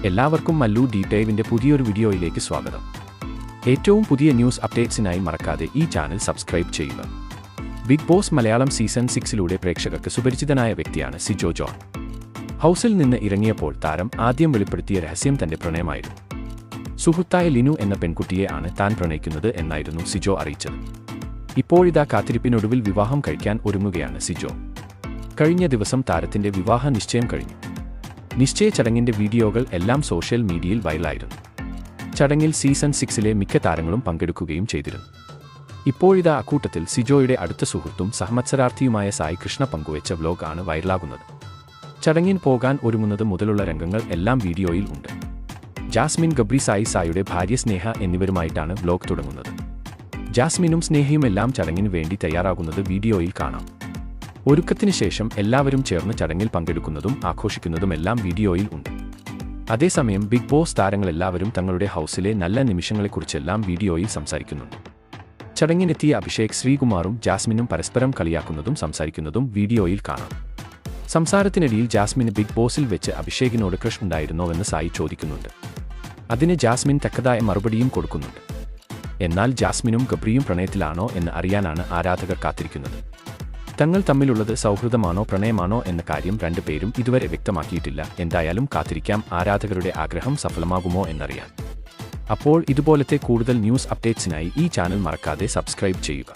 എല്ലാവർക്കും മല്ലു ഡീറ്റെയിലിന്റെ പുതിയൊരു വീഡിയോയിലേക്ക് സ്വാഗതം. ഏറ്റവും പുതിയ ന്യൂസ് അപ്ഡേറ്റ്സിനായി മറക്കാതെ ഈ ചാനൽ സബ്സ്ക്രൈബ് ചെയ്യുക. ബിഗ് ബോസ് മലയാളം സീസൺ 6 പ്രേക്ഷകർക്ക് സുപരിചിതനായ വ്യക്തിയാണ് സിജോ ജോൺ. ഹൗസിൽ നിന്ന് ഇറങ്ങിയപ്പോൾ താരം ആദ്യം വെളിപ്പെടുത്തിയ രഹസ്യം തന്റെ പ്രണയമായിരുന്നു. സുഹൃത്തായ ലിനു എന്ന പെൺകുട്ടിയെ ആണ് താൻ പ്രണയിക്കുന്നത് എന്നായിരുന്നു സിജോ അറിയിച്ചത്. ഇപ്പോഴിതാ കാത്തിരിപ്പിനൊടുവിൽ വിവാഹം കഴിക്കാൻ ഒരുങ്ങുകയാണ് സിജോ. കഴിഞ്ഞ ദിവസം താരത്തിന്റെ വിവാഹ നിശ്ചയം കഴിഞ്ഞു. നിശ്ചയ ചടങ്ങിന്റെ വീഡിയോകൾ എല്ലാം സോഷ്യൽ മീഡിയയിൽ വൈറലായിരുന്നു. ചടങ്ങിൽ സീസൺ 6 മിക്ക താരങ്ങളും പങ്കെടുക്കുകയും ചെയ്തിരുന്നു. ഇപ്പോഴിതാ അക്കൂട്ടത്തിൽ സിജോയുടെ അടുത്ത സുഹൃത്തും സഹമത്സരാർത്ഥിയുമായ സായി കൃഷ്ണ പങ്കുവച്ച വ്ലോഗ് ആണ് വൈറലാകുന്നത്. ചടങ്ങിന് പോകാൻ ഒരുങ്ങുന്നത് മുതലുള്ള രംഗങ്ങൾ എല്ലാം വീഡിയോയിൽ ഉണ്ട്. ജാസ്മിൻ, ഗബ്രി, സായിയുടെ ഭാര്യ സ്നേഹ എന്നിവരുമായിട്ടാണ് വ്ലോഗ് തുടങ്ങുന്നത്. ജാസ്മിനും സ്നേഹയുമെല്ലാം ചടങ്ങിന് വേണ്ടി തയ്യാറാകുന്നത് വീഡിയോയിൽ കാണാം. ഒരുക്കത്തിന് ശേഷം എല്ലാവരും ചേർന്ന് ചടങ്ങിൽ പങ്കെടുക്കുന്നതും ആഘോഷിക്കുന്നതുമെല്ലാം വീഡിയോയിൽ ഉണ്ട്. അതേസമയം ബിഗ് ബോസ് താരങ്ങളെല്ലാവരും തങ്ങളുടെ ഹൗസിലെ നല്ല നിമിഷങ്ങളെക്കുറിച്ചെല്ലാം വീഡിയോയിൽ സംസാരിക്കുന്നുണ്ട്. ചടങ്ങിനെത്തിയ അഭിഷേക്, ശ്രീകുമാറും ജാസ്മിനും പരസ്പരം കളിയാക്കുന്നതും സംസാരിക്കുന്നതും വീഡിയോയിൽ കാണാം. സംസാരത്തിനിടയിൽ ജാസ്മിന് ബിഗ് ബോസിൽ വെച്ച് അഭിഷേകിനോട് ക്രഷ് ഉണ്ടായിരുന്നോവെന്ന് സായി ചോദിക്കുന്നുണ്ട്. അതിന് ജാസ്മിൻ തക്കതായ മറുപടിയും കൊടുക്കുന്നുണ്ട്. എന്നാൽ ജാസ്മിനും ഗബ്രിയും പ്രണയത്തിലാണോ എന്ന് അറിയാനാണ് ആരാധകർ കാത്തിരിക്കുന്നത്. തങ്ങൾ തമ്മിലുള്ളത് സൗഹൃദമാണോ പ്രണയമാണോ എന്ന കാര്യം രണ്ടുപേരും ഇതുവരെ വ്യക്തമാക്കിയിട്ടില്ല. എന്തായാലും കാത്തിരിക്കാം ആരാധകരുടെ ആഗ്രഹം സഫലമാകുമോ എന്നറിയാൻ. അപ്പോൾ ഇതുപോലത്തെ കൂടുതൽ ന്യൂസ് അപ്ഡേറ്റ്സിനായി ഈ ചാനൽ മറക്കാതെ സബ്സ്ക്രൈബ് ചെയ്യുക.